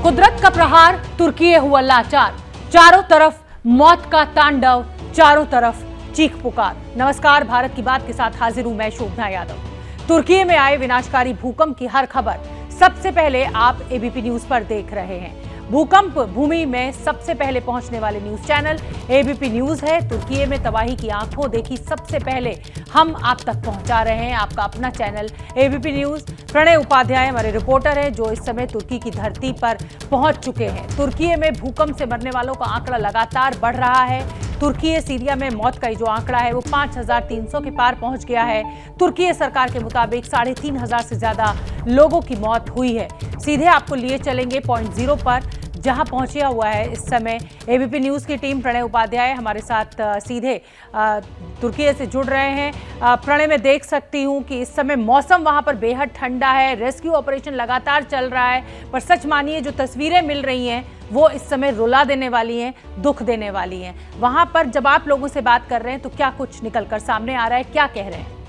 कुदरत का प्रहार, तुर्की हुआ लाचार, चारों तरफ मौत का तांडव, चारों तरफ चीख पुकार। नमस्कार, भारत की बात के साथ हाजिर हूं मैं शोभना यादव। तुर्की में आए विनाशकारी भूकंप की हर खबर सबसे पहले आप एबीपी न्यूज पर देख रहे हैं। भूकंप भूमि में सबसे पहले पहुंचने वाले न्यूज चैनल एबीपी न्यूज है। तुर्की में तबाही की आंखों देखी सबसे पहले हम आप तक पहुंचा रहे हैं, आपका अपना channel ABP news. Pranay Upadhyay हमारे रिपोर्टर हैं जो इस समय तुर्की की धरती पर पहुंच चुके हैं। तुर्की में भूकंप से मरने वालों का आंकड़ा लगातार बढ़ रहा है। तुर्की सीरिया में मौत का जो आंकड़ा है वो 5300 के पार पहुंच गया है। तुर्की सरकार के मुताबिक 3500 से ज्यादा लोगों की मौत हुई है। सीधे आपको लिए चलेंगे पॉइंट 0 पर, जहां पहुंचा हुआ है इस समय एबीपी न्यूज की टीम। प्रणय उपाध्याय हमारे साथ सीधे तुर्की से जुड़ रहे हैं। प्रणय, मैं देख सकती हूं कि इस समय मौसम वहां पर बेहद ठंडा है, रेस्क्यू ऑपरेशन लगातार चल रहा है, पर सच मानिए जो तस्वीरें मिल रही हैं वो इस समय रुला देने वाली हैं, दुख देने वाली हैं। वहां पर जब आप लोगों से बात कर रहे हैं तो क्या कुछ निकलकर सामने आ रहा है, क्या कह रहे हैं?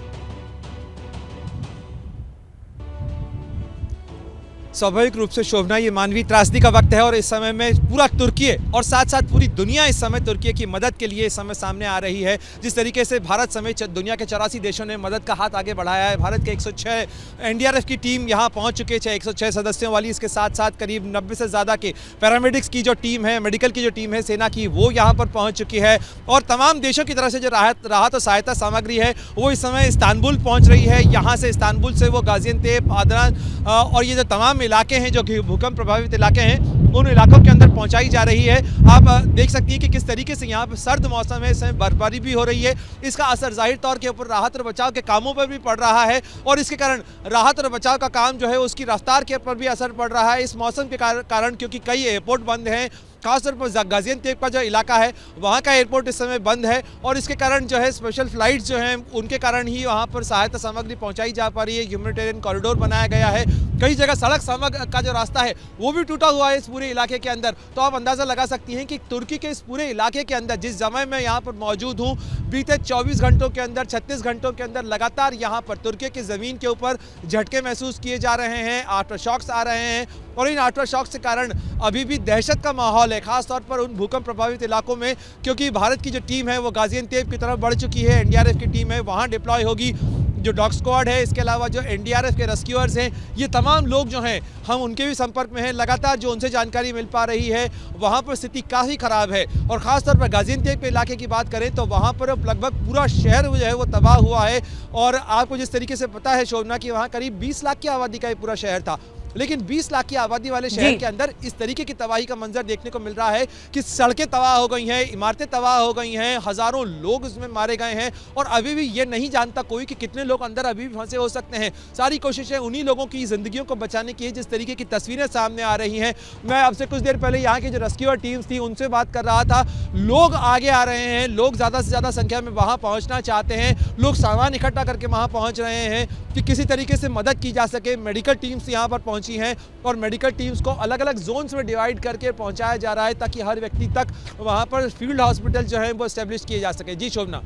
स्वाभाविक रूप से शोभना, ये मानवीय त्रासदी का वक्त है और इस समय में पूरा तुर्की और साथ साथ पूरी दुनिया इस समय तुर्की की मदद के लिए इस समय सामने आ रही है। जिस तरीके से भारत समेत दुनिया के 84 देशों ने मदद का हाथ आगे बढ़ाया है। भारत के 106 एनडीआरएफ की टीम यहाँ पहुँच चुके हैं, 106 सदस्यों वाली। इसके साथ साथ करीब 90 से ज़्यादा के पैरामेडिक्स की जो टीम है, मेडिकल की जो टीम है सेना की, वो यहाँ पर पहुँच चुकी है। और तमाम देशों की तरफ से जो राहत और सहायता सामग्री है वो इस समय इस्तांबुल पहुँच रही है। यहाँ से इस्तांबुल से वो गाजियान्तेप, आदरान और ये जो तमाम इलाके हैं जो कि भूकंप प्रभावित इलाके हैं उन इलाकों के अंदर पहुंचाई जा रही है। आप देख सकती हैं कि किस तरीके से यहाँ पर सर्द मौसम है, इस समय बर्फबारी भी हो रही है। इसका असर जाहिर तौर के ऊपर राहत और बचाव के कामों पर भी पड़ रहा है और इसके कारण राहत और बचाव का काम जो है उसकी रफ्तार के ऊपर भी असर पड़ रहा है इस मौसम के कारण, क्योंकि कई एयरपोर्ट बंद हैं। खासतौर पर गाजियान्तेप का जो इलाका है वहाँ का एयरपोर्ट इस समय बंद है और इसके कारण जो है स्पेशल फ्लाइट्स जो हैं उनके कारण ही वहाँ पर सहायता सामग्री पहुँचाई जा पा रही है। ह्यूमैनिटेरियन कॉरिडोर बनाया गया है। कई जगह सड़क सामग्री का जो रास्ता है वो भी टूटा हुआ है इस पूरे इलाके के अंदर। तो आप अंदाज़ा लगा सकती हैं कि तुर्की के इस पूरे इलाके के अंदर जिस समय मैं यहाँ पर मौजूद हूँ, बीते 24 घंटों के अंदर, 36 घंटों के अंदर लगातार यहाँ पर तुर्की की ज़मीन के ऊपर झटके महसूस किए जा रहे हैं, आफ्टर शॉक्स आ रहे हैं और इन आफ्टर शॉक्स के कारण अभी भी दहशत का माहौल है, खास तौर पर उन भूकंप प्रभावित इलाकों में, क्योंकि भारत की जो टीम है वो गाजियान्तेप की तरफ बढ़ चुकी है। एनडीआरएफ की टीम है वहाँ डिप्लॉय होगी, जो डॉग स्क्वाड है, इसके अलावा जो एनडीआरएफ के रेस्क्यूअर्स हैं, ये तमाम लोग जो हैं हम उनके भी संपर्क में हैं। लगातार जो उनसे जानकारी मिल पा रही है वहाँ पर स्थिति काफ़ी ख़राब है और ख़ासतौर पर गाजियान्तेप के इलाके की बात करें तो वहाँ पर लगभग पूरा शहर जो है वो तबाह हुआ है। और आपको जिस तरीके से पता है शोभना कि वहाँ करीब 20 लाख की आबादी का ये पूरा शहर था, लेकिन 20 लाख की आबादी वाले शहर के अंदर इस तरीके की तबाही का मंजर देखने को मिल रहा है कि सड़कें तबाह हो गई हैं, इमारतें तबाह हो गई हैं, हज़ारों लोग इसमें मारे गए हैं और अभी भी ये नहीं जानता कोई कि कितने लोग अंदर अभी भी फंसे हो सकते हैं। सारी कोशिशें उन्हीं लोगों की ज़िंदगियों को बचाने की है जिस तरीके की तस्वीरें सामने आ रही हैं। मैं आपसे कुछ देर पहले यहाँ की जो रेस्क्यूअर टीम्स थी उनसे बात कर रहा था। लोग आगे आ रहे हैं, लोग ज़्यादा से ज़्यादा संख्या में वहाँ पहुँचना चाहते हैं, लोग सामान इकट्ठा करके वहाँ पहुँच रहे हैं कि किसी तरीके से मदद की जा सके। मेडिकल टीम्स यहाँ पर पहुँची हैं और मेडिकल टीम्स को अलग अलग जोन्स में डिवाइड करके पहुंचाया जा रहा है ताकि हर व्यक्ति तक वहां पर फील्ड हॉस्पिटल जो है वो एस्टेब्लिश किए जा सके। जी शोभना।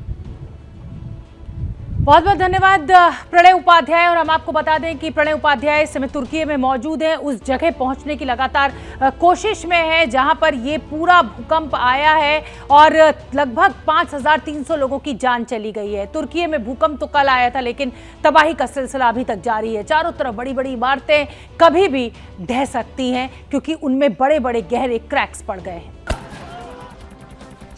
बहुत बहुत धन्यवाद प्रणय उपाध्याय। और हम आपको बता दें कि प्रणय उपाध्याय इस समय तुर्की में मौजूद हैं, उस जगह पहुंचने की लगातार कोशिश में है जहां पर ये पूरा भूकंप आया है और लगभग 5300 लोगों की जान चली गई है। तुर्की में भूकंप तो कल आया था लेकिन तबाही का सिलसिला अभी तक जारी है। चारों तरफ बड़ी बड़ी इमारतें कभी भी ढह सकती हैं क्योंकि उनमें बड़े बड़े गहरे क्रैक्स पड़ गए हैं।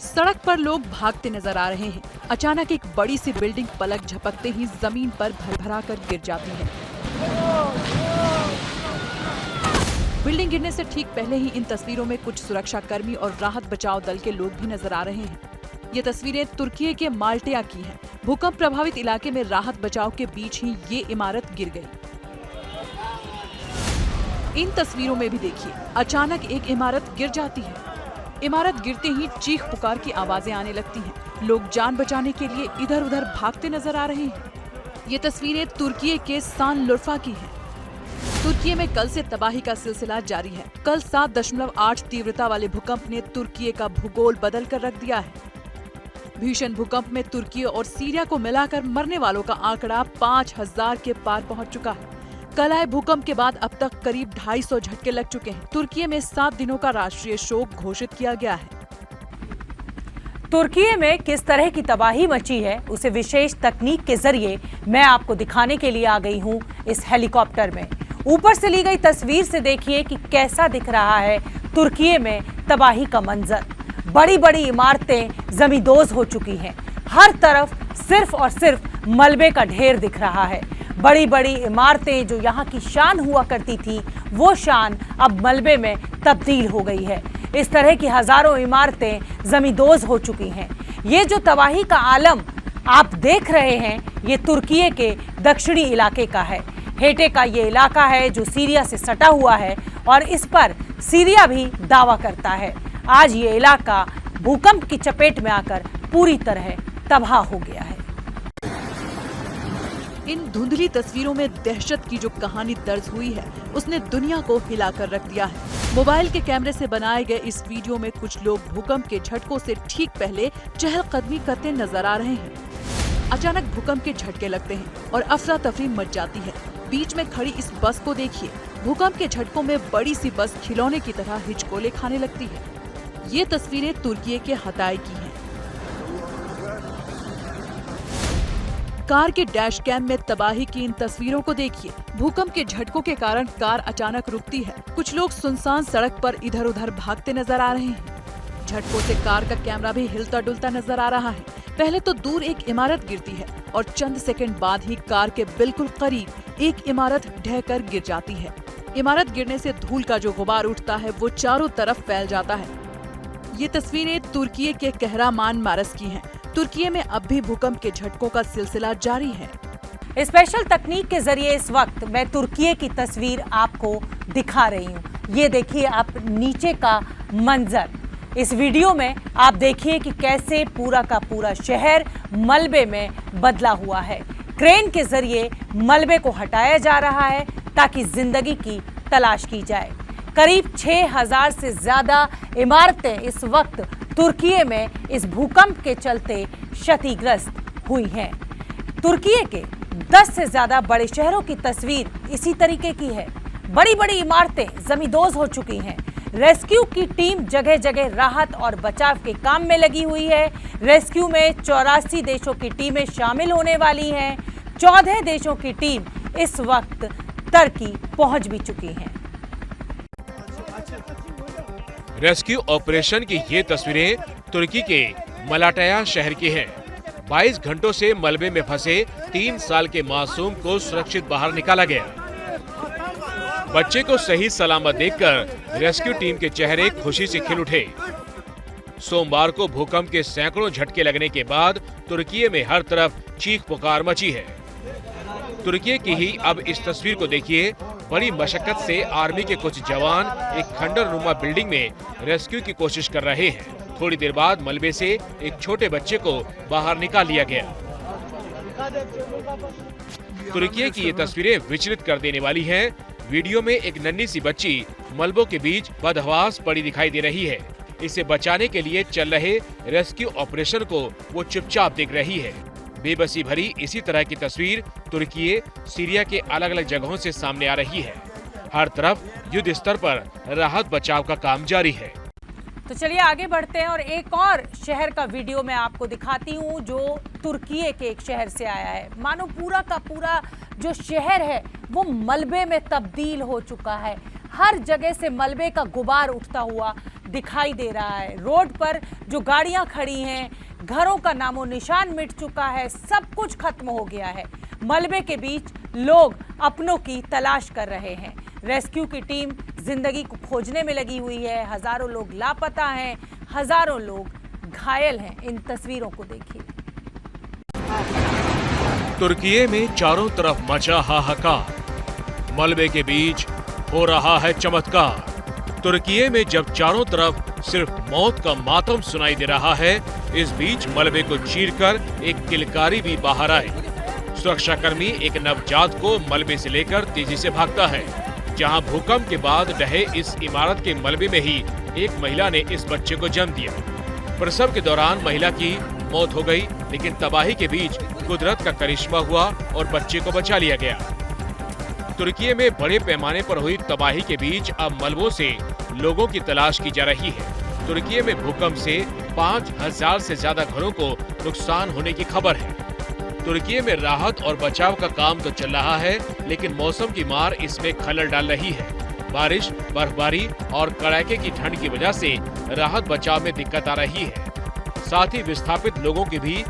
सड़क पर लोग भागते नजर आ रहे हैं। अचानक एक बड़ी सी बिल्डिंग पलक झपकते ही जमीन पर भरभरा कर गिर जाती है। बिल्डिंग गिरने से ठीक पहले ही इन तस्वीरों में कुछ सुरक्षा कर्मी और राहत बचाव दल के लोग भी नजर आ रहे हैं। ये तस्वीरें तुर्की के माल्टिया की हैं। भूकंप प्रभावित इलाके में राहत बचाव के बीच ही ये इमारत गिर गई। इन तस्वीरों में भी देखिए, अचानक एक इमारत गिर जाती है। इमारत गिरते ही चीख पुकार की आवाजें आने लगती हैं। लोग जान बचाने के लिए इधर उधर भागते नजर आ रहे हैं। ये तस्वीरें तुर्की के शानलुर्फा की हैं। तुर्की में कल से तबाही का सिलसिला जारी है। कल 7.8 तीव्रता वाले भूकंप ने तुर्की का भूगोल बदल कर रख दिया है। भीषण भूकंप में तुर्की और सीरिया को मिलाकर मरने वालों का आंकड़ा 5000 के पार पहुंच चुका है। कल आए भूकंप के बाद अब तक करीब 250 झटके लग चुके हैं। तुर्की में 7 दिनों का राष्ट्रीय शोक घोषित किया गया है। तुर्की में किस तरह की तबाही मची है उसे विशेष तकनीक के जरिए मैं आपको दिखाने के लिए आ गई हूं इस हेलीकॉप्टर में। ऊपर से ली गई तस्वीर से देखिए कि कैसा दिख रहा है तुर्की में तबाही का मंजर। बड़ी बड़ी इमारतें जमींदोज हो चुकी हैं। हर तरफ सिर्फ और सिर्फ मलबे का ढेर दिख रहा है। बड़ी बड़ी इमारतें जो यहाँ की शान हुआ करती थी वो शान अब मलबे में तब्दील हो गई है। इस तरह की हजारों इमारतें जमींदोज हो चुकी हैं। ये जो तबाही का आलम आप देख रहे हैं ये तुर्की के दक्षिणी इलाके का है। हेटे का ये इलाका है जो सीरिया से सटा हुआ है और इस पर सीरिया भी दावा करता है। आज ये इलाका भूकंप की चपेट में आकर पूरी तरह तबाह हो गया है। इन धुंधली तस्वीरों में दहशत की जो कहानी दर्ज हुई है उसने दुनिया को हिलाकर रख दिया है। मोबाइल के कैमरे से बनाए गए इस वीडियो में कुछ लोग भूकंप के झटकों से ठीक पहले चहलकदमी करते नजर आ रहे हैं। अचानक भूकंप के झटके लगते हैं और अफरा तफरी मच जाती है। बीच में खड़ी इस बस को देखिए। भूकंप के झटकों में बड़ी सी बस खिलौने की तरह हिचकोले खाने लगती है। ये तस्वीरें तुर्की के हताई की हैं। कार के डैश कैम में तबाही की इन तस्वीरों को देखिए। भूकंप के झटकों के कारण कार अचानक रुकती है। कुछ लोग सुनसान सड़क पर इधर उधर भागते नजर आ रहे हैं। झटकों से कार का कैमरा भी हिलता डुलता नजर आ रहा है। पहले तो दूर एक इमारत गिरती है और चंद सेकंड बाद ही कार के बिल्कुल करीब एक इमारत ढहकर गिर जाती है। इमारत गिरने से धूल का जो गुबार उठता है वो चारों तरफ फैल जाता है। ये तस्वीरें तुर्की के कहरामान मारस की हैं। तुर्की में अब भी भूकंप के झटकों का सिलसिला जारी है। स्पेशल तकनीक के जरिए इस वक्त मैं तुर्की की तस्वीर आपको दिखा रही हूँ। ये देखिए आप नीचे का मंजर। इस वीडियो में आप देखिए कि कैसे पूरा का पूरा शहर मलबे में बदला हुआ है। क्रेन के जरिए मलबे को हटाया जा रहा है ताकि जिंदगी की तलाश की जाए। करीब 6000 से ज्यादा इमारतें इस वक्त तुर्की में इस भूकंप के चलते क्षतिग्रस्त हुई हैं। तुर्की के 10 से ज्यादा बड़े शहरों की तस्वीर इसी तरीके की है। बड़ी बड़ी इमारतें जमींदोज हो चुकी हैं। रेस्क्यू की टीम जगह जगह राहत और बचाव के काम में लगी हुई है। रेस्क्यू में 84 देशों की टीमें शामिल होने वाली हैं। 14 देशों की टीम इस वक्त तुर्की पहुंच भी चुकी हैं। रेस्क्यू ऑपरेशन की ये तस्वीरें तुर्की के मलाटाया शहर की हैं। 22 घंटों से मलबे में फंसे 3 साल के मासूम को सुरक्षित बाहर निकाला गया। बच्चे को सही सलामत देखकर रेस्क्यू टीम के चेहरे खुशी से खिल उठे। सोमवार को भूकंप के सैकड़ों झटके लगने के बाद तुर्की में हर तरफ चीख पुकार मची है। तुर्की की ही अब इस तस्वीर को देखिए। बड़ी मशक्कत से आर्मी के कुछ जवान एक खंडर नुमा बिल्डिंग में रेस्क्यू की कोशिश कर रहे हैं। थोड़ी देर बाद मलबे से एक छोटे बच्चे को बाहर निकाल लिया गया। तुर्की की ये तस्वीरें विचलित कर देने वाली हैं। वीडियो में एक नन्ही सी बच्ची मलबों के बीच बदहवास पड़ी दिखाई दे रही है। इसे बचाने के लिए चल रहे रेस्क्यू ऑपरेशन को वो चुपचाप देख रही है। बेबसी भरी इसी तरह की तस्वीर तुर्की, सीरिया के अलग अलग जगहों से सामने आ रही है। हर तरफ युद्ध स्तर पर राहत बचाव का काम जारी है। तो चलिए आगे बढ़ते हैं और एक और शहर का वीडियो मैं आपको दिखाती हूँ जो तुर्की के एक शहर से आया है। मानो पूरा का पूरा जो शहर है वो मलबे में तब्दील हो चुका है। हर जगह से मलबे का गुबार उठता हुआ दिखाई दे रहा है। रोड पर जो गाड़ियां खड़ी हैं, घरों का नामो निशान मिट चुका है। सब कुछ खत्म हो गया है। मलबे के बीच लोग अपनों की तलाश कर रहे हैं। रेस्क्यू की टीम जिंदगी को खोजने में लगी हुई है। हजारों लोग लापता हैं, हजारों लोग घायल हैं। इन तस्वीरों को देखिए। तुर्की में चारों तरफ मचा हाहाकार। मलबे के बीच हो रहा है चमत्कार। तुर्की में जब चारों तरफ सिर्फ मौत का मातम सुनाई दे रहा है, इस बीच मलबे को चीरकर एक किलकारी भी बाहर आए। सुरक्षाकर्मी एक नवजात को मलबे से लेकर तेजी से भागता है। जहां भूकंप के बाद ढहे इस इमारत के मलबे में ही एक महिला ने इस बच्चे को जन्म दिया। प्रसव के दौरान महिला की मौत हो गई, लेकिन तबाही के बीच कुदरत का करिश्मा हुआ और बच्चे को बचा लिया गया। तुर्की में बड़े पैमाने पर हुई तबाही के बीच अब मलबों से लोगों की तलाश की जा रही है। तुर्की में भूकंप से 5000 से ज्यादा घरों को नुकसान होने की खबर है। तुर्की में राहत और बचाव का काम तो चल रहा है, लेकिन मौसम की मार इसमें खलल डाल रही है। बारिश, बर्फबारी और कड़ाके की ठंड की वजह से राहत बचाव में दिक्कत आ रही है। साथ ही विस्थापित लोगों की भी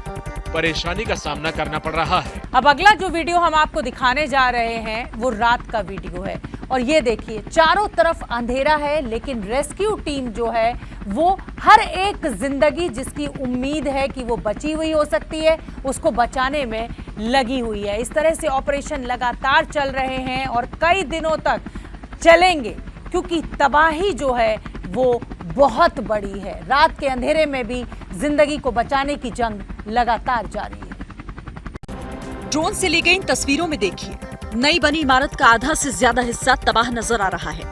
परेशानी का सामना करना पड़ रहा है। अब अगला जो वीडियो हम आपको दिखाने जा रहे हैं वो रात का वीडियो है और ये देखिए, चारों तरफ अंधेरा है, लेकिन रेस्क्यू टीम जो है वो हर एक जिंदगी जिसकी उम्मीद है कि वो बची हुई हो सकती है, उसको बचाने में लगी हुई है। इस तरह से ऑपरेशन लगातार चल रहे हैं और कई दिनों तक चलेंगे, क्योंकि तबाही जो है वो बहुत बड़ी है। रात के अंधेरे में भी जिंदगी को बचाने की जंग लगातार जारी है। ड्रोन से ली गई इन तस्वीरों में देखिए, नई बनी इमारत का आधा से ज्यादा हिस्सा तबाह नजर आ रहा है।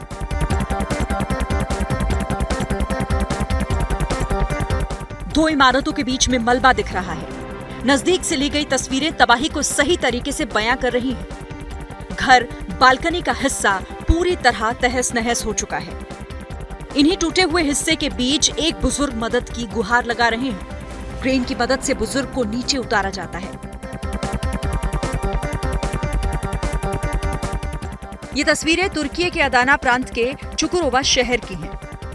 दो इमारतों के बीच में मलबा दिख रहा है। नजदीक से ली गई तस्वीरें तबाही को सही तरीके से बयां कर रही हैं। घर, बालकनी का हिस्सा पूरी तरह तहस नहस हो चुका है। इन्हीं टूटे हुए हिस्से के बीच एक बुजुर्ग मदद की गुहार लगा रहे हैं। क्रेन की मदद से बुजुर्ग को नीचे उतारा जाता है। ये तस्वीरें तुर्की के अदाना प्रांत के चुकुरोवा शहर की हैं।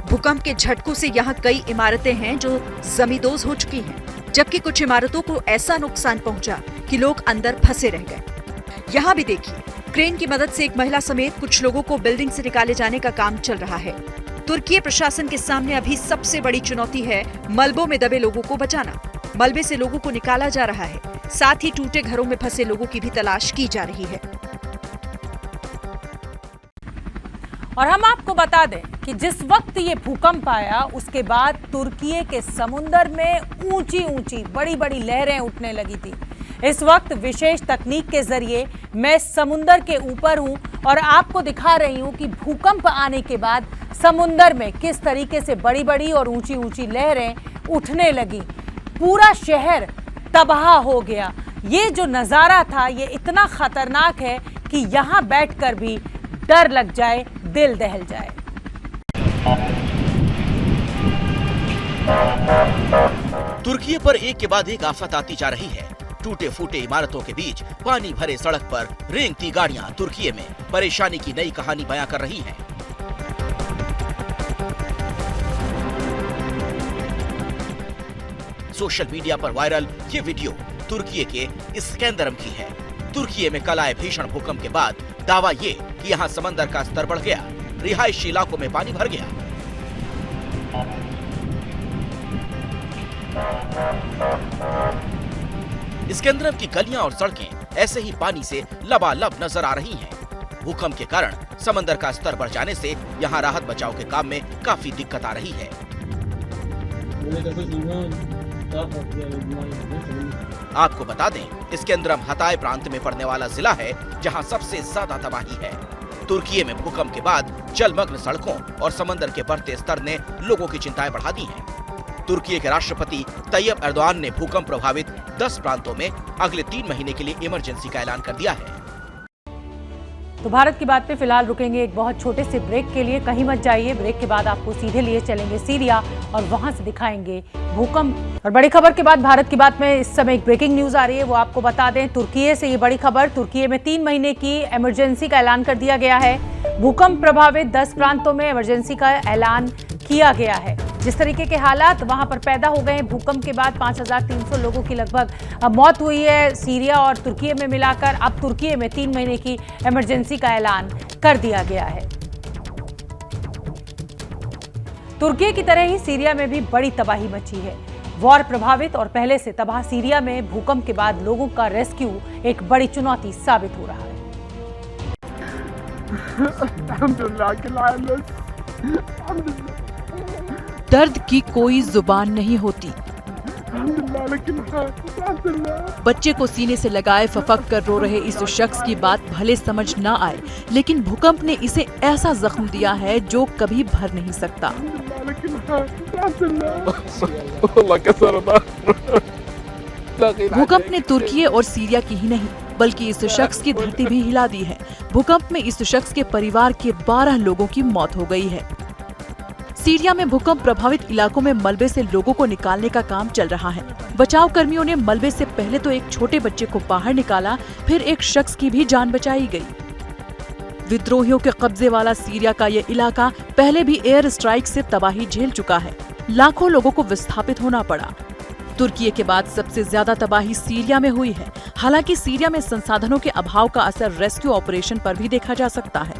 भूकंप के झटकों से यहाँ कई इमारतें हैं जो जमींदोज हो चुकी हैं, जबकि कुछ इमारतों को ऐसा नुकसान पहुंचा कि लोग अंदर फंसे रह गए। यहाँ भी देखिए, क्रेन की मदद से एक महिला समेत कुछ लोगों को बिल्डिंग से निकाले जाने का काम चल रहा है। तुर्की प्रशासन के सामने अभी सबसे बड़ी चुनौती है मलबों में दबे लोगों को बचाना। मलबे से लोगों को निकाला जा रहा है, साथ ही टूटे घरों में फंसे लोगों की भी तलाश की जा रही है। और हम आपको बता दें कि जिस वक्त ये भूकंप आया उसके बाद तुर्की के समुंदर में ऊंची ऊंची बड़ी बड़ी लहरें उठने लगी थी। इस वक्त विशेष तकनीक के जरिए मैं समुंदर के ऊपर हूं और आपको दिखा रही हूं कि भूकंप आने के बाद समुंदर में किस तरीके से बड़ी बड़ी और ऊंची ऊंची लहरें उठने लगी। पूरा शहर तबाह हो गया। ये जो नज़ारा था ये इतना खतरनाक है कि यहाँ बैठकर भी डर लग जाए, दिल दहल जाए। तुर्की पर एक के बाद एक आफत आती जा रही है। टूटे फूटे इमारतों के बीच पानी भरे सड़क पर रेंगती गाड़ियां तुर्की में परेशानी की नई कहानी बयां कर रही हैं। सोशल मीडिया पर वायरल ये वीडियो तुर्की के इस्केंदरम की है। तुर्की में कल आए भीषण भूकंप के बाद दावा ये कि यहाँ समंदर का स्तर बढ़ गया, रिहायशी इलाकों में पानी भर गया। इस्केंदरम की गलियां और सड़कें ऐसे ही पानी से लबालब नजर आ रही हैं। भूकंप के कारण समंदर का स्तर बढ़ जाने से यहाँ राहत बचाव के काम में काफी दिक्कत आ रही है। आपको बता दें, इस्केंदरम हताय प्रांत में पड़ने वाला जिला है जहां सबसे ज्यादा तबाही है। तुर्की में भूकंप के बाद जलमग्न सड़कों और समंदर के बढ़ते स्तर ने लोगों की चिंताएं बढ़ा दी हैं। तुर्की के राष्ट्रपति तैयब एर्दोआन ने भूकंप प्रभावित 10 प्रांतों में अगले 3 महीने के लिए इमरजेंसी का ऐलान कर दिया है। तो भारत की बात पे फिलहाल रुकेंगे एक बहुत छोटे से ब्रेक के लिए। कहीं मत जाइए, ब्रेक के बाद आपको सीधे लिए चलेंगे सीरिया और वहां से दिखाएंगे भूकंप। और बड़ी खबर के बाद भारत की बात में इस समय एक ब्रेकिंग न्यूज आ रही है, वो आपको बता दें। तुर्की से ये बड़ी खबर, तुर्की में 3 महीने की इमरजेंसी का ऐलान कर दिया गया है। भूकंप प्रभावित 10 प्रांतों में इमरजेंसी का ऐलान किया गया है। जिस तरीके के हालात वहां पर पैदा हो गए हैं भूकंप के बाद, 5300 लोगों की लगभग मौत हुई है सीरिया और तुर्की में मिलाकर। अब तुर्की में 3 महीने की इमरजेंसी का ऐलान कर दिया गया है। तुर्की की तरह ही सीरिया में भी बड़ी तबाही मची है। वॉर प्रभावित और पहले से तबाह सीरिया में भूकंप के बाद लोगों का रेस्क्यू एक बड़ी चुनौती साबित हो रहा है। दर्द की कोई जुबान नहीं होती। बच्चे को सीने से लगाए फफक कर रो रहे इस शख्स की बात भले समझ ना आए, लेकिन भूकंप ने इसे ऐसा जख्म दिया है जो कभी भर नहीं सकता। भूकंप ने तुर्की और सीरिया की ही नहीं बल्कि इस शख्स की धरती भी हिला दी है। भूकंप में इस शख्स के परिवार के 12 लोगों की मौत हो गई है। सीरिया में भूकंप प्रभावित इलाकों में मलबे से लोगों को निकालने का काम चल रहा है। बचाव कर्मियों ने मलबे से पहले तो एक छोटे बच्चे को बाहर निकाला, फिर एक शख्स की भी जान बचाई गई। विद्रोहियों के कब्जे वाला सीरिया का ये इलाका पहले भी एयर स्ट्राइक से तबाही झेल चुका है। लाखों लोगों को विस्थापित होना पड़ा। तुर्की के बाद सबसे ज्यादा तबाही सीरिया में हुई है। हालांकि सीरिया में संसाधनों के अभाव का असर रेस्क्यू ऑपरेशन पर भी देखा जा सकता है।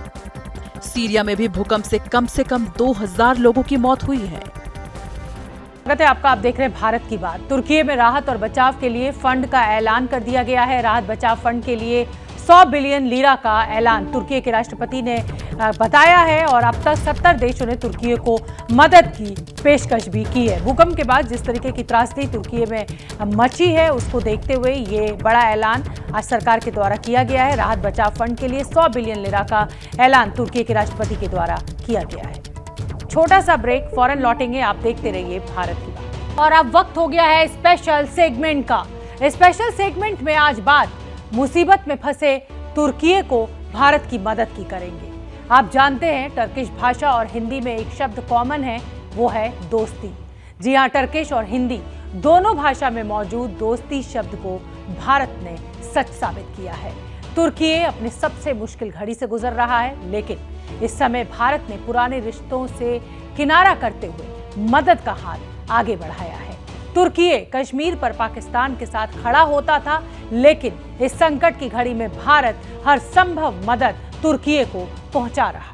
सीरिया में भी भूकंप से कम 2000 लोगों की मौत हुई है। स्वागत है आपका। आप देख रहे हैं भारत की बात। तुर्की में राहत और बचाव के लिए फंड का ऐलान कर दिया गया है। राहत बचाव फंड के लिए 100 बिलियन लीरा का ऐलान तुर्की के राष्ट्रपति ने बताया है और अब तक 70 देशों ने तुर्की को मदद की पेशकश भी की है। भूकंप के बाद जिस तरीके की त्रासदी तुर्की में मची है उसको देखते हुए ये बड़ा ऐलान आज सरकार के द्वारा किया गया है। राहत बचाव फंड के लिए 100 बिलियन लीरा का ऐलान तुर्की के राष्ट्रपति के द्वारा किया गया है। छोटा सा ब्रेक, फौरन लौटेंगे। आप देखते रहिए भारत की बात। और अब वक्त हो गया है स्पेशल सेगमेंट का। स्पेशल सेगमेंट में आज बात मुसीबत में फंसे तुर्की को भारत की मदद की करेंगे। आप जानते हैं टर्किश भाषा और हिंदी में एक शब्द कॉमन है, वो है दोस्ती। जी हाँ, टर्किश और हिंदी दोनों भाषा में मौजूद दोस्ती शब्द को भारत ने सच साबित किया है। तुर्की अपनी सबसे मुश्किल घड़ी से गुजर रहा है, लेकिन इस समय भारत ने पुराने रिश्तों से किनारा करते हुए मदद का हाथ आगे बढ़ाया है। तुर्की कश्मीर पर पाकिस्तान के साथ खड़ा होता था, लेकिन इस संकट की घड़ी में भारत हर संभव मदद तुर्की को पहुंचा रहा है।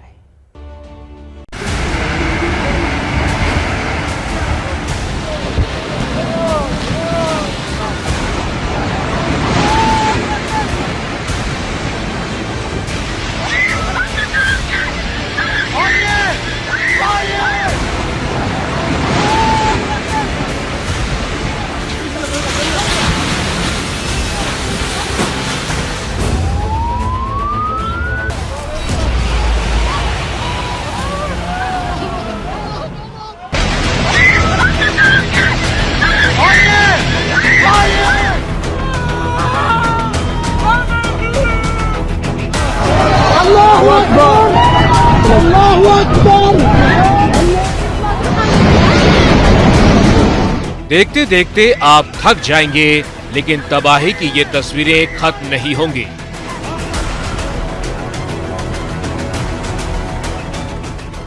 देखते देखते आप थक जाएंगे, लेकिन तबाही की ये तस्वीरें खत्म नहीं होंगी।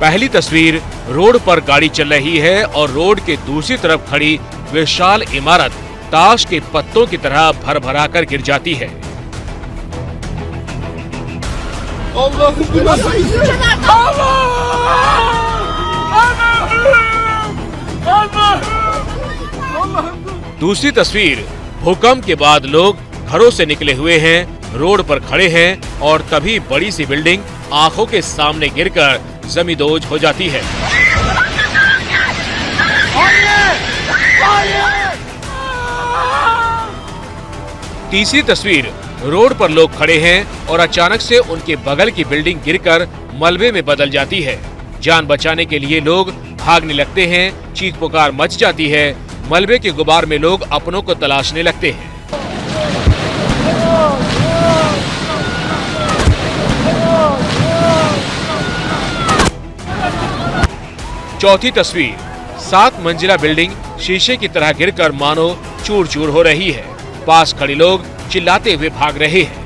पहली तस्वीर, रोड पर गाड़ी चल रही है और रोड के दूसरी तरफ खड़ी विशाल इमारत ताश के पत्तों की तरह भर-भरा कर गिर जाती है। दूसरी तस्वीर, भूकंप के बाद लोग घरों से निकले हुए हैं, रोड पर खड़े हैं और तभी बड़ी सी बिल्डिंग आंखों के सामने गिरकर जमींदोज हो जाती है। तीसरी तस्वीर, रोड पर लोग खड़े हैं और अचानक से उनके बगल की बिल्डिंग गिरकर मलबे में बदल जाती है। जान बचाने के लिए लोग भागने लगते हैं, चीख पुकार मच जाती है। मलबे के गुबार में लोग अपनों को तलाशने लगते हैं। चौथी तस्वीर, 7 मंजिला बिल्डिंग शीशे की तरह गिरकर मानो चूर-चूर हो रही है। पास खड़े लोग चिल्लाते हुए भाग रहे हैं।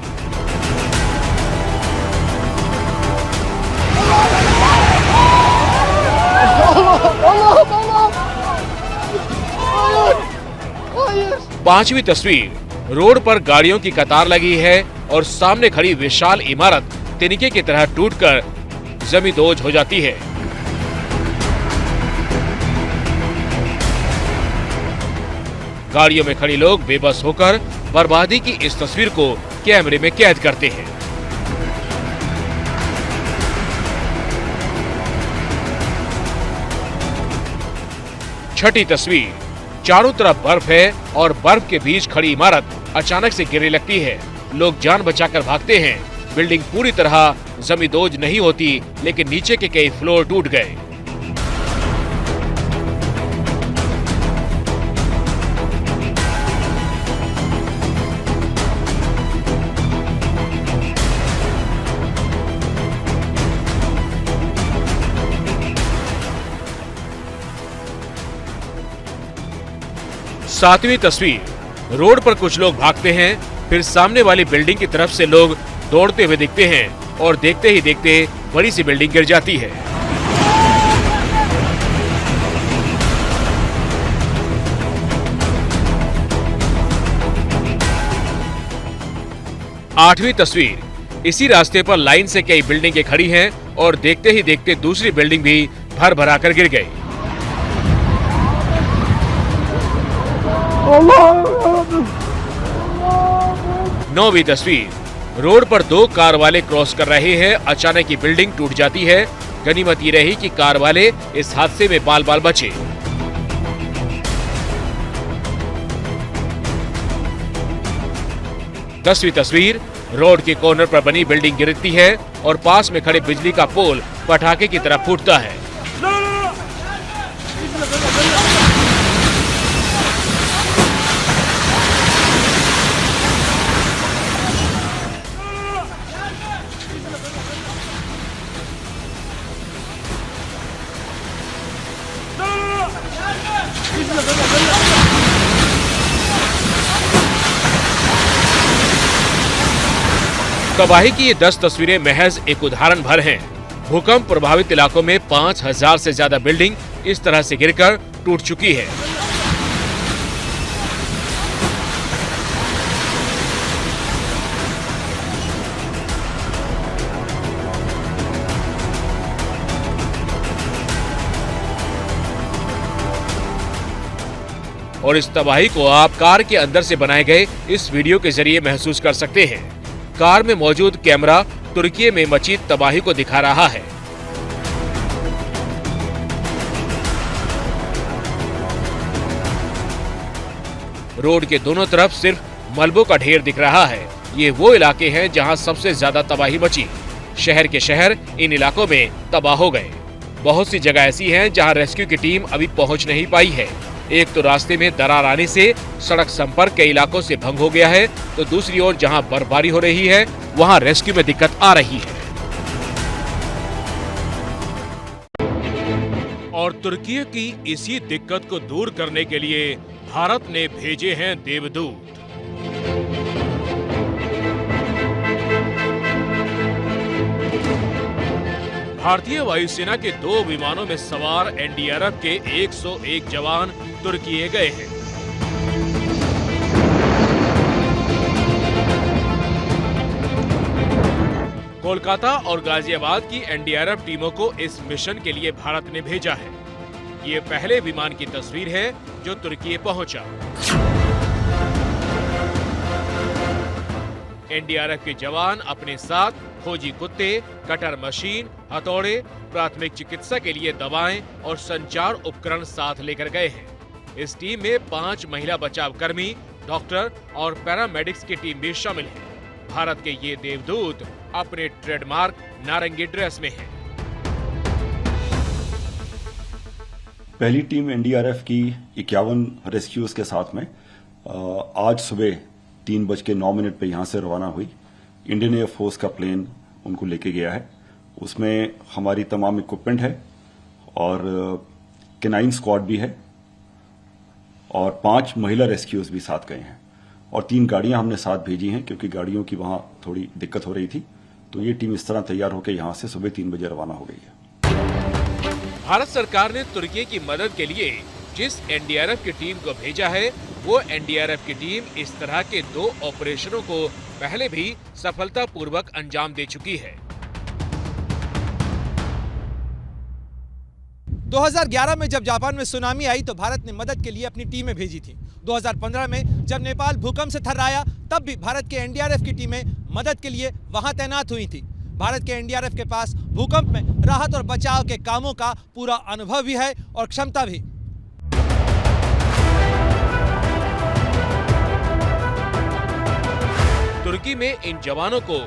पांचवी तस्वीर, रोड पर गाड़ियों की कतार लगी है और सामने खड़ी विशाल इमारत तिनके की तरह टूटकर जमींदोज हो जाती है। गाड़ियों में खड़े लोग बेबस होकर बर्बादी की इस तस्वीर को कैमरे में कैद करते हैं। छठी तस्वीर, चारों तरफ बर्फ है और बर्फ के बीच खड़ी इमारत अचानक से गिरने लगती है। लोग जान बचाकर भागते हैं। बिल्डिंग पूरी तरह जमींदोज नहीं होती, लेकिन नीचे के कई फ्लोर टूट गए। सातवीं तस्वीर, रोड पर कुछ लोग भागते हैं, फिर सामने वाली बिल्डिंग की तरफ से लोग दौड़ते हुए दिखते हैं और देखते ही देखते बड़ी सी बिल्डिंग गिर जाती है। आठवीं तस्वीर, इसी रास्ते पर लाइन से कई बिल्डिंगें खड़ी हैं और देखते ही देखते दूसरी बिल्डिंग भी भर भरा कर गिर गई। नौवीं तस्वीर, रोड पर दो कार वाले क्रॉस कर रहे हैं, अचानक ये बिल्डिंग टूट जाती है। गनीमत ये रही कि कार वाले इस हादसे में बाल बाल बचे। 10वीं तस्वीर, रोड के कॉर्नर पर बनी बिल्डिंग गिरती है और पास में खड़े बिजली का पोल पटाखे की तरह फूटता है। तबाही की ये 10 तस्वीरें महज एक उदाहरण भर हैं। भूकंप प्रभावित इलाकों में 5000 से ज्यादा बिल्डिंग इस तरह से गिरकर टूट चुकी है। और इस तबाही को आप कार के अंदर से बनाए गए इस वीडियो के जरिए महसूस कर सकते हैं। कार में मौजूद कैमरा तुर्की में मची तबाही को दिखा रहा है। रोड के दोनों तरफ सिर्फ मलबों का ढेर दिख रहा है। ये वो इलाके हैं जहां सबसे ज्यादा तबाही मची। शहर के शहर इन इलाकों में तबाह हो गए। बहुत सी जगह ऐसी हैं जहां रेस्क्यू की टीम अभी पहुंच नहीं पाई है। एक तो रास्ते में दरार आने से सड़क संपर्क कई इलाकों से भंग हो गया है, तो दूसरी ओर जहां बर्फबारी हो रही है वहां रेस्क्यू में दिक्कत आ रही है। और तुर्की की इसी दिक्कत को दूर करने के लिए भारत ने भेजे हैं देवदूत। भारतीय वायुसेना के 2 विमानों में सवार एनडीआरएफ के 101 जवान तुर्की गए हैं। कोलकाता और गाजियाबाद की एनडीआरएफ टीमों को इस मिशन के लिए भारत ने भेजा है। ये पहले विमान की तस्वीर है जो तुर्की पहुंचा। एनडीआरएफ के जवान अपने साथ खोजी कुत्ते, कटर मशीन, हथौड़े, प्राथमिक चिकित्सा के लिए दवाएं और संचार उपकरण साथ लेकर गए हैं। इस टीम में 5 महिला बचाव कर्मी, डॉक्टर और पैरामेडिक्स की टीम भी शामिल है। भारत के ये देवदूत अपने ट्रेडमार्क नारंगी ड्रेस में हैं। पहली टीम एनडीआरएफ की 51 रेस्क्यूज के साथ में आज सुबह 3:09 पे यहाँ से रवाना हुई। इंडियन एयर फोर्स का प्लेन उनको लेके गया है। उसमें हमारी तमाम इक्विपमेंट है और केनाइन स्क्वाड भी है और 5 महिला रेस्क्यूज भी साथ गए हैं और 3 गाड़ियां हमने साथ भेजी हैं क्योंकि गाड़ियों की वहां थोड़ी दिक्कत हो रही थी। तो ये टीम इस तरह तैयार होकर यहां से सुबह 3 बजे रवाना हो गई है। भारत सरकार ने तुर्की की मदद के लिए जिस एनडीआरएफ की टीम को भेजा है, वो एनडीआरएफ की टीम इस तरह के 2 ऑपरेशनों को पहले भी सफलतापूर्वक अंजाम दे चुकी है। 2011 में जब जापान में सुनामी आई तो भारत ने मदद के लिए अपनी टीमें भेजी थी। 2015 में जब नेपाल भूकंप से थर्राया तब भी भारत के एनडीआरएफ की टीमें मदद के लिए वहां तैनात हुई थी। भारत के एनडीआरएफ के पास भूकंप में राहत और बचाव के कामों का पूरा अनुभव भी है और क्षमता भी। तुर्की में इन जवानों को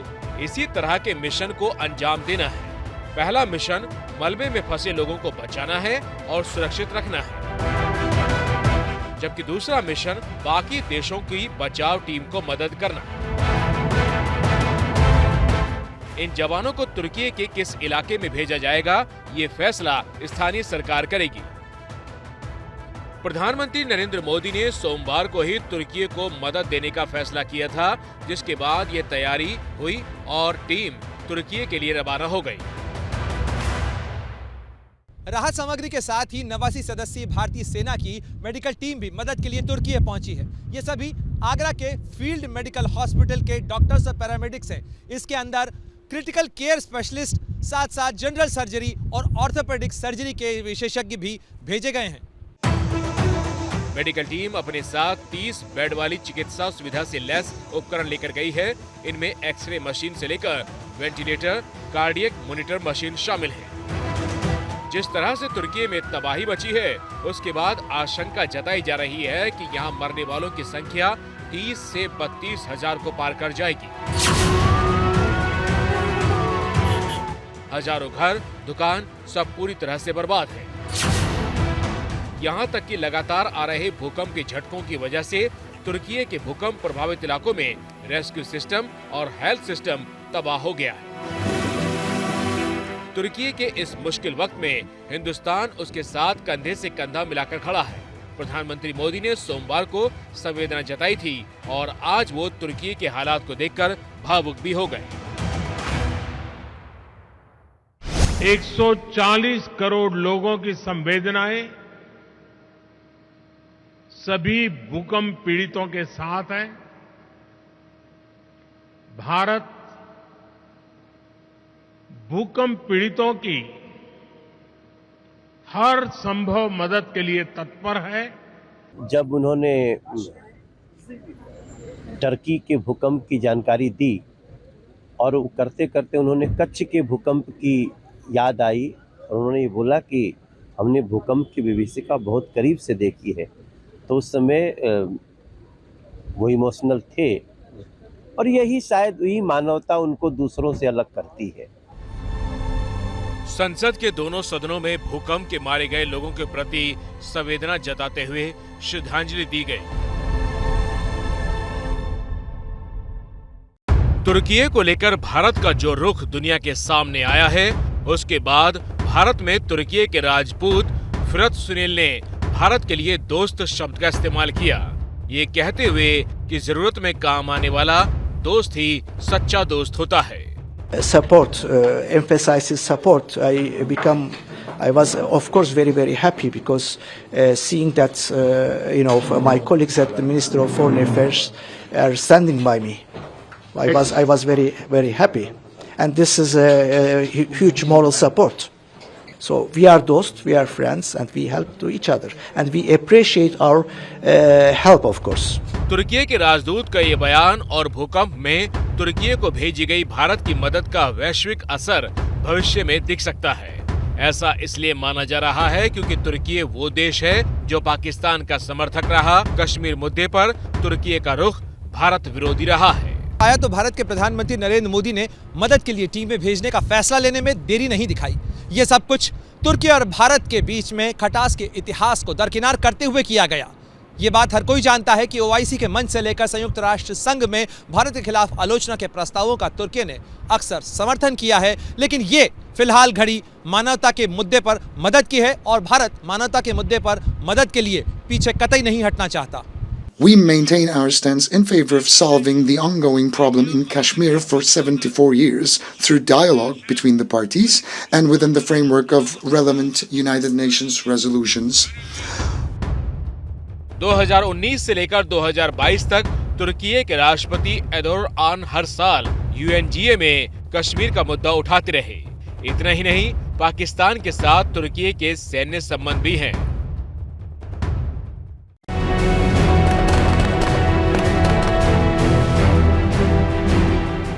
इसी तरह के मिशन को अंजाम देना है। पहला मिशन मलबे में फंसे लोगों को बचाना है और सुरक्षित रखना है, जबकि दूसरा मिशन बाकी देशों की बचाव टीम को मदद करना है। इन जवानों को तुर्की के किस इलाके में भेजा जाएगा, ये फैसला स्थानीय सरकार करेगी। प्रधानमंत्री नरेंद्र मोदी ने सोमवार को ही तुर्की को मदद देने का फैसला किया था, जिसके बाद ये तैयारी हुई और टीम तुर्की के लिए रवाना हो गई। राहत सामग्री के साथ ही 89 सदस्यीय भारतीय सेना की मेडिकल टीम भी मदद के लिए तुर्की पहुंची है। ये सभी आगरा के फील्ड मेडिकल हॉस्पिटल के डॉक्टर्स और पैरामेडिक्स हैं। इसके अंदर क्रिटिकल केयर स्पेशलिस्ट, साथ साथ जनरल सर्जरी और ऑर्थोपेडिक सर्जरी के विशेषज्ञ भी भेजे गए हैं। मेडिकल टीम अपने साथ 30 बेड वाली चिकित्सा सुविधा से लैस उपकरण लेकर गई है। इनमें एक्सरे मशीन से लेकर वेंटिलेटर, कार्डियक मॉनिटर मशीन शामिल है। जिस तरह से तुर्की में तबाही मची है, उसके बाद आशंका जताई जा रही है कि यहाँ मरने वालों की संख्या 30 से 32 हजार को पार कर जाएगी। हजारों घर, दुकान सब पूरी तरह से बर्बाद है। यहाँ तक कि लगातार आ रहे भूकंप के झटकों की वजह से तुर्की के भूकंप प्रभावित इलाकों में रेस्क्यू सिस्टम और हेल्थ सिस्टम तबाह हो गया है। तुर्की के इस मुश्किल वक्त में हिंदुस्तान उसके साथ कंधे से कंधा मिलाकर खड़ा है। प्रधानमंत्री मोदी ने सोमवार को संवेदना जताई थी और आज वो तुर्की के हालात को देखकर भावुक भी हो गए। 140 करोड़ लोगों की संवेदनाएं सभी भूकंप पीड़ितों के साथ है। भारत भूकंप पीड़ितों की हर संभव मदद के लिए तत्पर है। जब उन्होंने टर्की के भूकंप की जानकारी दी और करते करते उन्होंने कच्छ के भूकंप की याद आई और उन्होंने ये बोला कि हमने भूकंप की विभीषिका बहुत करीब से देखी है, तो उस समय वो इमोशनल थे और यही शायद वही मानवता उनको दूसरों से अलग करती है। संसद के दोनों सदनों में भूकंप के मारे गए लोगों के प्रति संवेदना जताते हुए श्रद्धांजलि दी गई। तुर्की को लेकर भारत का जो रुख दुनिया के सामने आया है, उसके बाद भारत में तुर्की के राजपूत फिरत सुनील ने भारत के लिए दोस्त शब्द का इस्तेमाल किया, ये कहते हुए कि जरूरत में काम आने वाला दोस्त ही सच्चा दोस्त होता है। Support emphasizes support. I was of course very happy because seeing that my colleagues at the Ministry of Foreign Affairs are standing by me. I was very happy, and this is a huge moral support. So we are dosts, we are friends, and we help to each other, and we appreciate our help, of course. तुर्की के राजदूत का ये बयान और भूकंप में तुर्की को भेजी गई भारत की मदद का वैश्विक असर भविष्य में दिख सकता है। ऐसा इसलिए माना जा रहा है क्योंकि तुर्की वो देश है जो पाकिस्तान का समर्थक रहा। कश्मीर मुद्दे पर तुर्की का रुख भारत विरोधी रहा है। आया तो भारत के प्रधानमंत्री नरेंद्र मोदी ने मदद के लिए टीमें भेजने का फैसला लेने में देरी नहीं दिखाई। ये सब कुछ तुर्की और भारत के बीच में खटास के इतिहास को दरकिनार करते हुए किया गया। ये बात हर कोई जानता है कि ओआईसी के मंच से लेकर संयुक्त राष्ट्र संघ में भारत के खिलाफ आलोचना के प्रस्तावों का तुर्की ने अक्सर समर्थन किया है, लेकिन ये फिलहाल घड़ी मानवता के मुद्दे पर मदद की है और भारत मानवता के मुद्दे पर मदद के लिए पीछे कतई नहीं हटना चाहता। We maintain our stance in favor of solving the ongoing problem in Kashmir for 74 years through dialogue between the parties and within the framework of relevant United Nations resolutions. 2019 से लेकर 2022 तक तुर्की के राष्ट्रपति एर्दोगान हर साल यूएनजीए में कश्मीर का मुद्दा उठाते रहे। इतना ही नहीं, पाकिस्तान के साथ तुर्की के सैन्य संबंध भी हैं।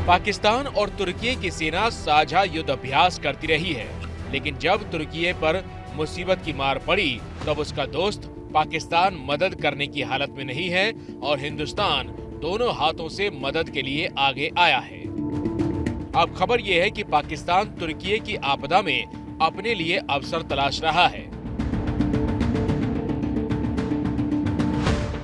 पाकिस्तान और तुर्की की सेना साझा युद्ध अभ्यास करती रही है, लेकिन जब तुर्की पर मुसीबत की मार पड़ी तब उसका दोस्त पाकिस्तान मदद करने की हालत में नहीं है और हिंदुस्तान दोनों हाथों से मदद के लिए आगे आया है। अब खबर यह है कि पाकिस्तान तुर्की की आपदा में अपने लिए अवसर तलाश रहा है।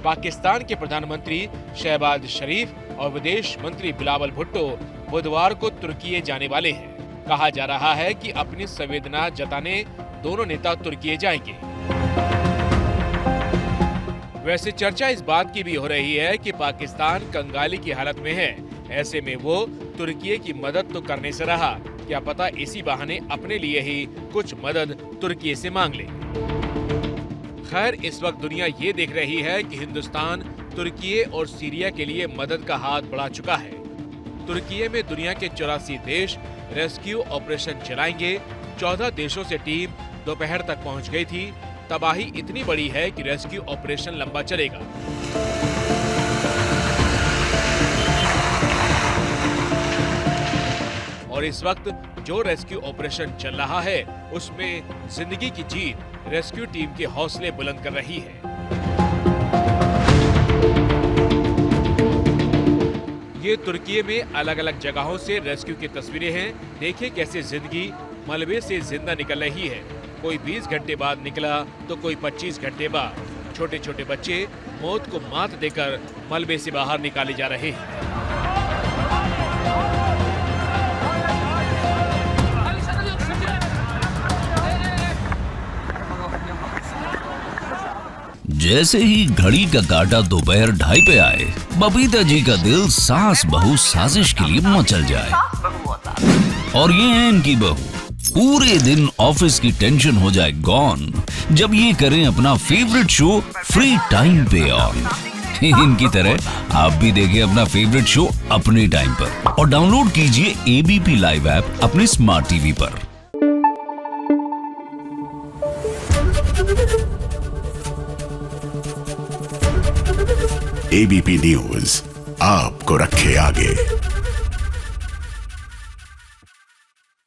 पाकिस्तान के प्रधानमंत्री शहबाज शरीफ और विदेश मंत्री बिलावल भुट्टो बुधवार को तुर्की जाने वाले हैं। कहा जा रहा है कि अपनी संवेदना जताने दोनों नेता तुर्की जाएंगे। वैसे चर्चा इस बात की भी हो रही है कि पाकिस्तान कंगाली की हालत में है। ऐसे में वो तुर्की की मदद तो करने से रहा, क्या पता इसी बहाने अपने लिए ही कुछ मदद तुर्की से मांग ले। खैर, इस वक्त दुनिया ये देख रही है कि हिंदुस्तान तुर्की और सीरिया के लिए मदद का हाथ बढ़ा चुका है। तुर्की में दुनिया के 84 देश रेस्क्यू ऑपरेशन चलाएंगे। 14 देशों से टीम दोपहर तक पहुंच गई थी। तबाही इतनी बड़ी है कि रेस्क्यू ऑपरेशन लंबा चलेगा। और इस वक्त जो रेस्क्यू ऑपरेशन चल रहा है उसमें जिंदगी की जीत रेस्क्यू टीम के हौसले बुलंद कर रही है। ये तुर्की में अलग अलग जगहों से रेस्क्यू की तस्वीरें हैं। देखिए कैसे जिंदगी मलबे से जिंदा निकल रही है। कोई 20 घंटे बाद निकला तो कोई 25 घंटे बाद। छोटे छोटे बच्चे मौत को मात देकर मलबे से बाहर निकाले जा रहे हैं। जैसे ही घड़ी का काटा दोपहर 2:30 पे आए, बबीता जी का दिल सास बहू साजिश के लिए मचल जाए। और ये है इनकी बहू, पूरे दिन ऑफिस की टेंशन हो जाए गॉन जब ये करें अपना फेवरेट शो फ्री टाइम पे ऑन। इनकी तरह आप भी देखें अपना फेवरेट शो अपने टाइम पर और डाउनलोड कीजिए एबीपी लाइव ऐप अपने स्मार्ट टीवी पर। एबीपी न्यूज आपको रखे आगे।